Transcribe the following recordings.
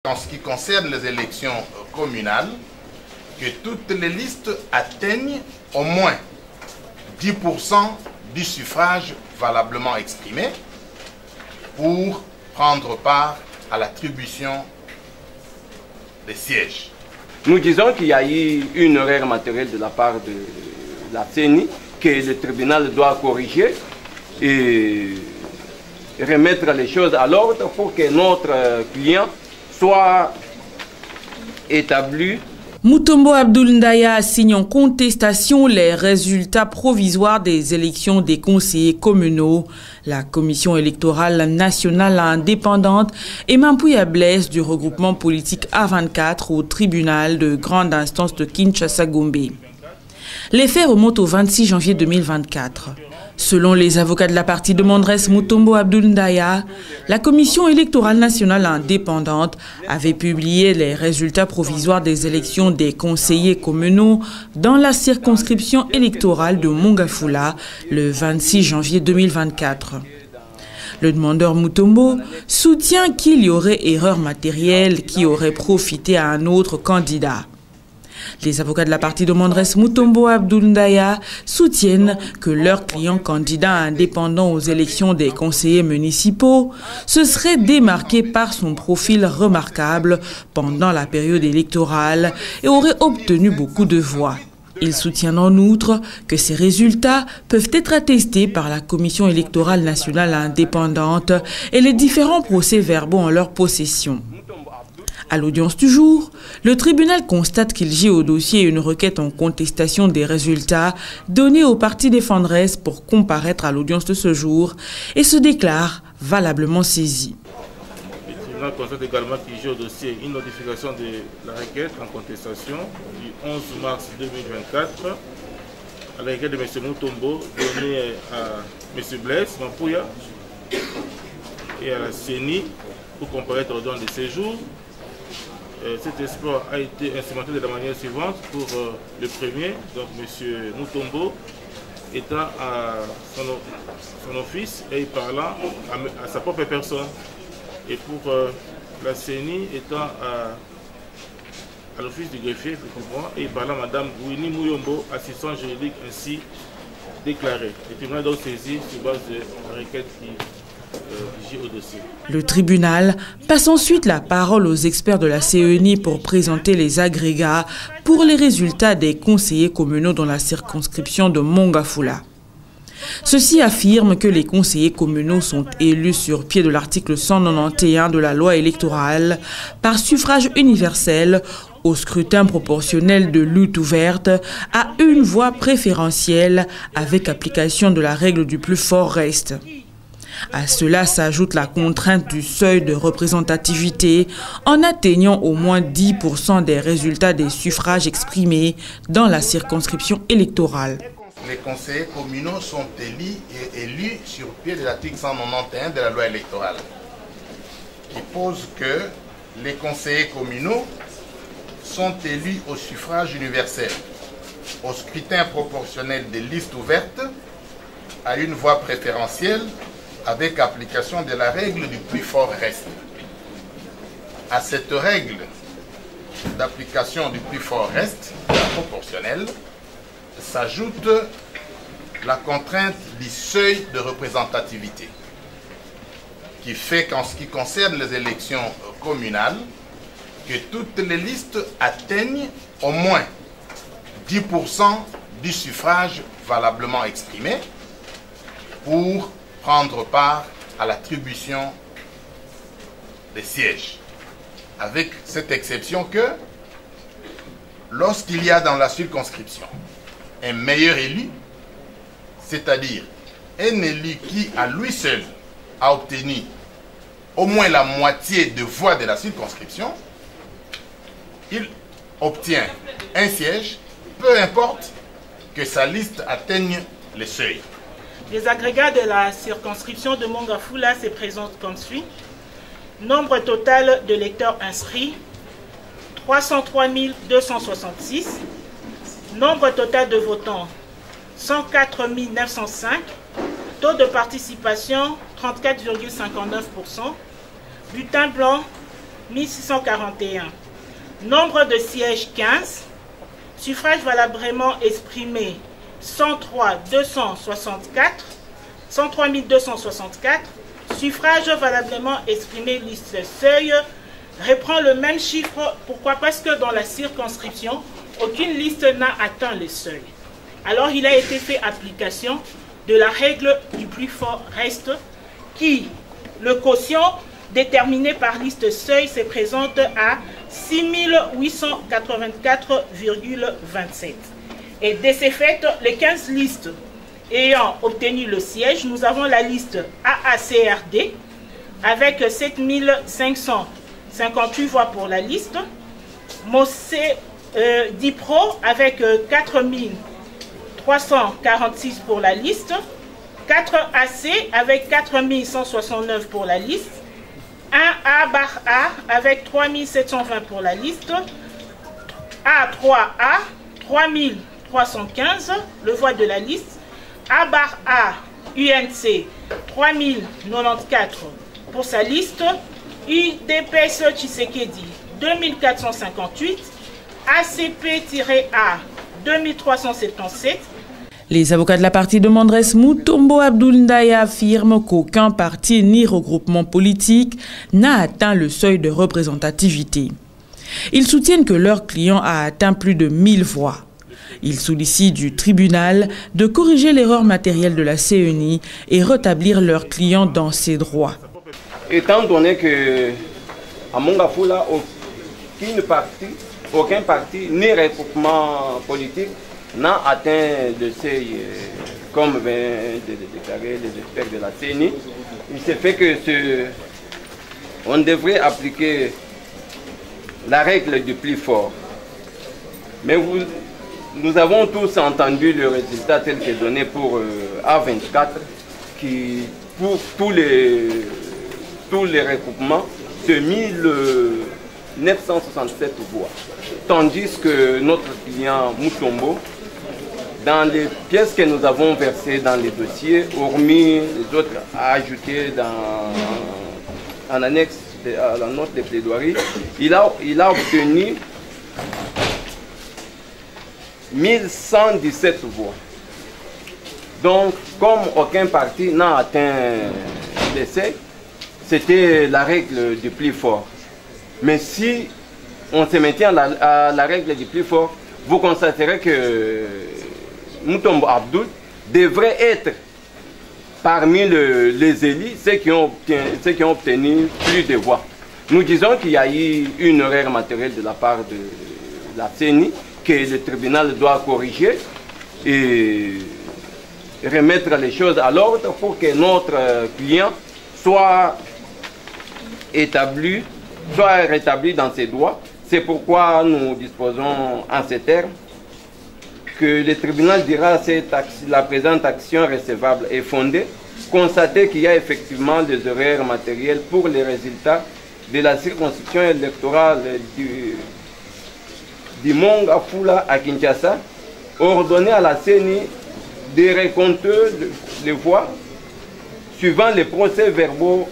En ce qui concerne les élections communales, que toutes les listes atteignent au moins 10% du suffrage valablement exprimé pour prendre part à l'attribution des sièges. Nous disons qu'il y a eu une erreur matérielle de la part de la CENI que le tribunal doit corriger et remettre les choses à l'ordre pour que notre client soit établi. Mutombo Abdoul Ndaya signe en contestation les résultats provisoires des élections des conseillers communaux. La commission électorale nationale indépendante et Mampouya Blaise du regroupement politique A24 au tribunal de grande instance de Kinshasa-Gombe. Les faits remontent au 26 janvier 2024. Selon les avocats de la partie demanderesse Mutombo Abdoul Ndaya, la Commission électorale nationale indépendante avait publié les résultats provisoires des élections des conseillers communaux dans la circonscription électorale de Mongafula le 26 janvier 2024. Le demandeur Mutombo soutient qu'il y aurait erreur matérielle qui aurait profité à un autre candidat. Les avocats de la partie demanderesse Mutombo Abdoul Ndaya soutiennent que leur client candidat indépendant aux élections des conseillers municipaux se serait démarqué par son profil remarquable pendant la période électorale et aurait obtenu beaucoup de voix. Ils soutiennent en outre que ces résultats peuvent être attestés par la Commission électorale nationale indépendante et les différents procès-verbaux en leur possession. À l'audience du jour, le tribunal constate qu'il gît au dossier une requête en contestation des résultats donnés aux parties défenderesses pour comparaître à l'audience de ce jour et se déclare valablement saisi. Le tribunal constate également qu'il gît au dossier une notification de la requête en contestation du 11 mars 2024 à la requête de M. Mutombo donnée à M. Blaise Mampouya et à la CENI pour comparaître au don de séjour. Cet exploit a été instrumenté de la manière suivante pour le premier, donc M. Mutombo, étant à son office et parlant à sa propre personne. Et pour la CENI étant à l'office du greffier, et parlant à Mme Winnie Mouyombo, assistant juridique ainsi déclaré. Le tribunal a donc saisi sur base de la requête qui au dossier. Le tribunal passe ensuite la parole aux experts de la CENI pour présenter les agrégats pour les résultats des conseillers communaux dans la circonscription de Mongafula. Ceux-ci affirment que les conseillers communaux sont élus sur pied de l'article 191 de la loi électorale par suffrage universel au scrutin proportionnel de lutte ouverte à une voix préférentielle avec application de la règle du plus fort reste. À cela s'ajoute la contrainte du seuil de représentativité en atteignant au moins 10% des résultats des suffrages exprimés dans la circonscription électorale. Les conseillers communaux sont élus sur pied de l'article 191 de la loi électorale, qui pose que les conseillers communaux sont élus au suffrage universel, au scrutin proportionnel des listes ouvertes, à une voix préférentielle, avec application de la règle du plus fort reste. À cette règle d'application du plus fort reste, la proportionnelle, s'ajoute la contrainte du seuil de représentativité, qui fait qu'en ce qui concerne les élections communales, que toutes les listes atteignent au moins 10% du suffrage valablement exprimé pour prendre part à l'attribution des sièges. Avec cette exception que lorsqu'il y a dans la circonscription un meilleur élu, c'est-à-dire un élu qui à lui seul a obtenu au moins la moitié de voix de la circonscription, il obtient un siège, peu importe que sa liste atteigne le seuil. Les agrégats de la circonscription de Mongafula se présentent comme suit. Nombre total de lecteurs inscrits, 303 266. Nombre total de votants, 104 905. Taux de participation, 34,59%. Bulletin blanc, 1641. Nombre de sièges 15. Suffrage valablement exprimé 103 264. Suffrage valablement exprimé liste seuil reprend le même chiffre. Pourquoi? Parce que dans la circonscription, aucune liste n'a atteint le seuil. Alors il a été fait application de la règle du plus fort reste qui, le quotient déterminé par liste seuil, se présente à 6884,27. Et de ces faits, les 15 listes ayant obtenu le siège, nous avons la liste AACRD avec 7558 voix pour la liste, Mossé Dipro avec 4346 pour la liste, 4AC avec 4169 pour la liste, 1A/A avec 3720 pour la liste, A3A 3315 le voix de la liste, A/A UNC 3094 pour sa liste, UDPS Tshisekedi 2458, ACP-A 2377. Les avocats de la partie de Mandres Mutombo Abdoul Ndaya affirment qu'aucun parti ni regroupement politique n'a atteint le seuil de représentativité. Ils soutiennent que leur client a atteint plus de 1000 voix. Ils sollicitent du tribunal de corriger l'erreur matérielle de la CENI et rétablir leur client dans ses droits. Étant donné que à Mongafula, aucun parti ni regroupement politique n'a atteint le seuil, comme vient de déclarer les experts de la CENI, il se fait que on devrait appliquer la règle du plus fort. Mais nous avons tous entendu le résultat tel que donné pour A24, qui pour tous les regroupements de 1967 voix. Tandis que notre client Mutombo, dans les pièces que nous avons versées dans les dossiers, hormis les autres à ajouter en annexe à la note de plaidoirie, il a obtenu 1117 voix. Donc, comme aucun parti n'a atteint le seuil, c'était la règle du plus fort. Mais si on se maintient à la règle du plus fort, vous constaterez que Mutombo Abdoul devrait être parmi les élus, ceux qui ont obtenu plus de voix. Nous disons qu'il y a eu une erreur matérielle de la part de la CENI que le tribunal doit corriger et remettre les choses à l'ordre pour que notre client soit rétabli dans ses droits. C'est pourquoi nous disposons en ces termes que le tribunal dira la présente action recevable est fondée, constater qu'il y a effectivement des erreurs matérielles pour les résultats de la circonscription électorale du Mongafula à Kinshasa, ordonner à la CENI de recompter les voix suivant les procès-verbaux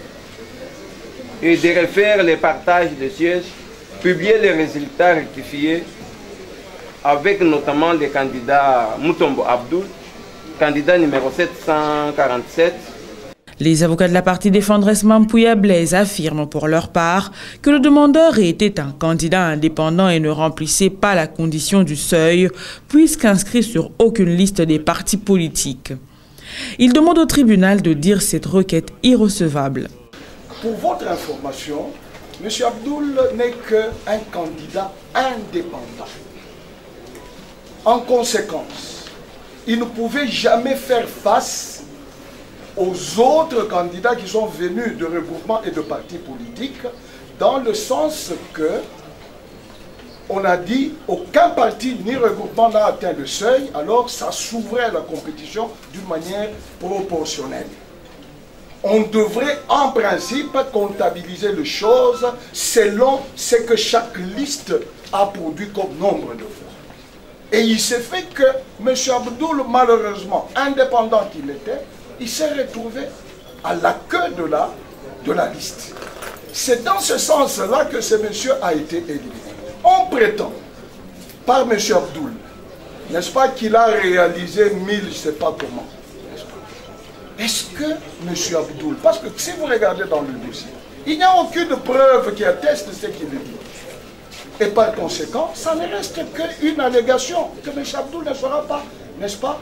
et de refaire les partages de sièges, publier les résultats rectifiés avec notamment le candidat Mutombo Abdoul, candidat numéro 747. Les avocats de la partie défendresse Mampouya Blaise affirment pour leur part que le demandeur était un candidat indépendant et ne remplissait pas la condition du seuil, puisqu'inscrit sur aucune liste des partis politiques. Ils demandent au tribunal de dire cette requête irrecevable. Pour votre information, M. Abdoul n'est qu'un candidat indépendant. En conséquence, il ne pouvait jamais faire face aux autres candidats qui sont venus de regroupements et de partis politiques, dans le sens que on a dit aucun parti ni regroupement n'a atteint le seuil, alors ça s'ouvrait à la compétition d'une manière proportionnelle. On devrait en principe comptabiliser les choses selon ce que chaque liste a produit comme nombre de voix. Et il s'est fait que M. Abdoul, malheureusement, indépendant qu'il était, il s'est retrouvé à la queue de la liste. C'est dans ce sens-là que ce monsieur a été éliminé. On prétend, par M. Abdoul, n'est-ce pas, qu'il a réalisé 1000, je ne sais pas comment. Est-ce que M. Abdoul, parce que si vous regardez dans le dossier, il n'y a aucune preuve qui atteste ce qu'il dit. Et par conséquent, ça ne reste qu'une allégation que M. Abdoul ne saura pas, n'est-ce pas,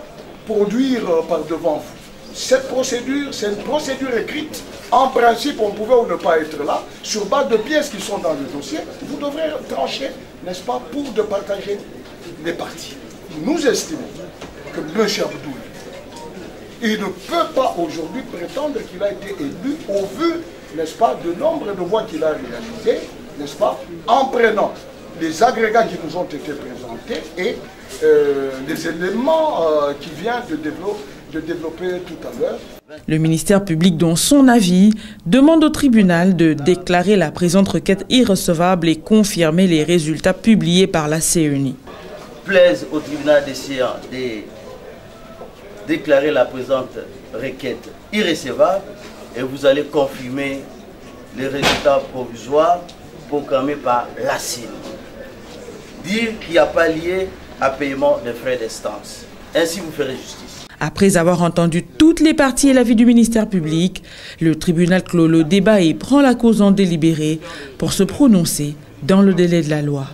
produire par devant vous. Cette procédure, c'est une procédure écrite. En principe, on pouvait ou ne pas être là. Sur base de pièces qui sont dans le dossier, vous devrez trancher, n'est-ce pas, pour de partager les parties. Nous estimons que M. Abdoul, il ne peut pas aujourd'hui prétendre qu'il a été élu au vu, n'est-ce pas, du nombre de voix qu'il a réalisé, n'est-ce pas, en prenant les agrégats qui nous ont été présentés et les éléments qui viennent de développer tout à l'heure. Le ministère public, dans son avis, demande au tribunal de déclarer la présente requête irrecevable et confirmer les résultats publiés par la CENI. Plaise au tribunal de déclarer la présente requête irrecevable et vous allez confirmer les résultats provisoires proclamés par la CENI. Dire qu'il n'y a pas lié à paiement des frais d'instance. Ainsi vous ferez justice. Après avoir entendu toutes les parties et l'avis du ministère public, le tribunal clôt le débat et prend la cause en délibéré pour se prononcer dans le délai de la loi.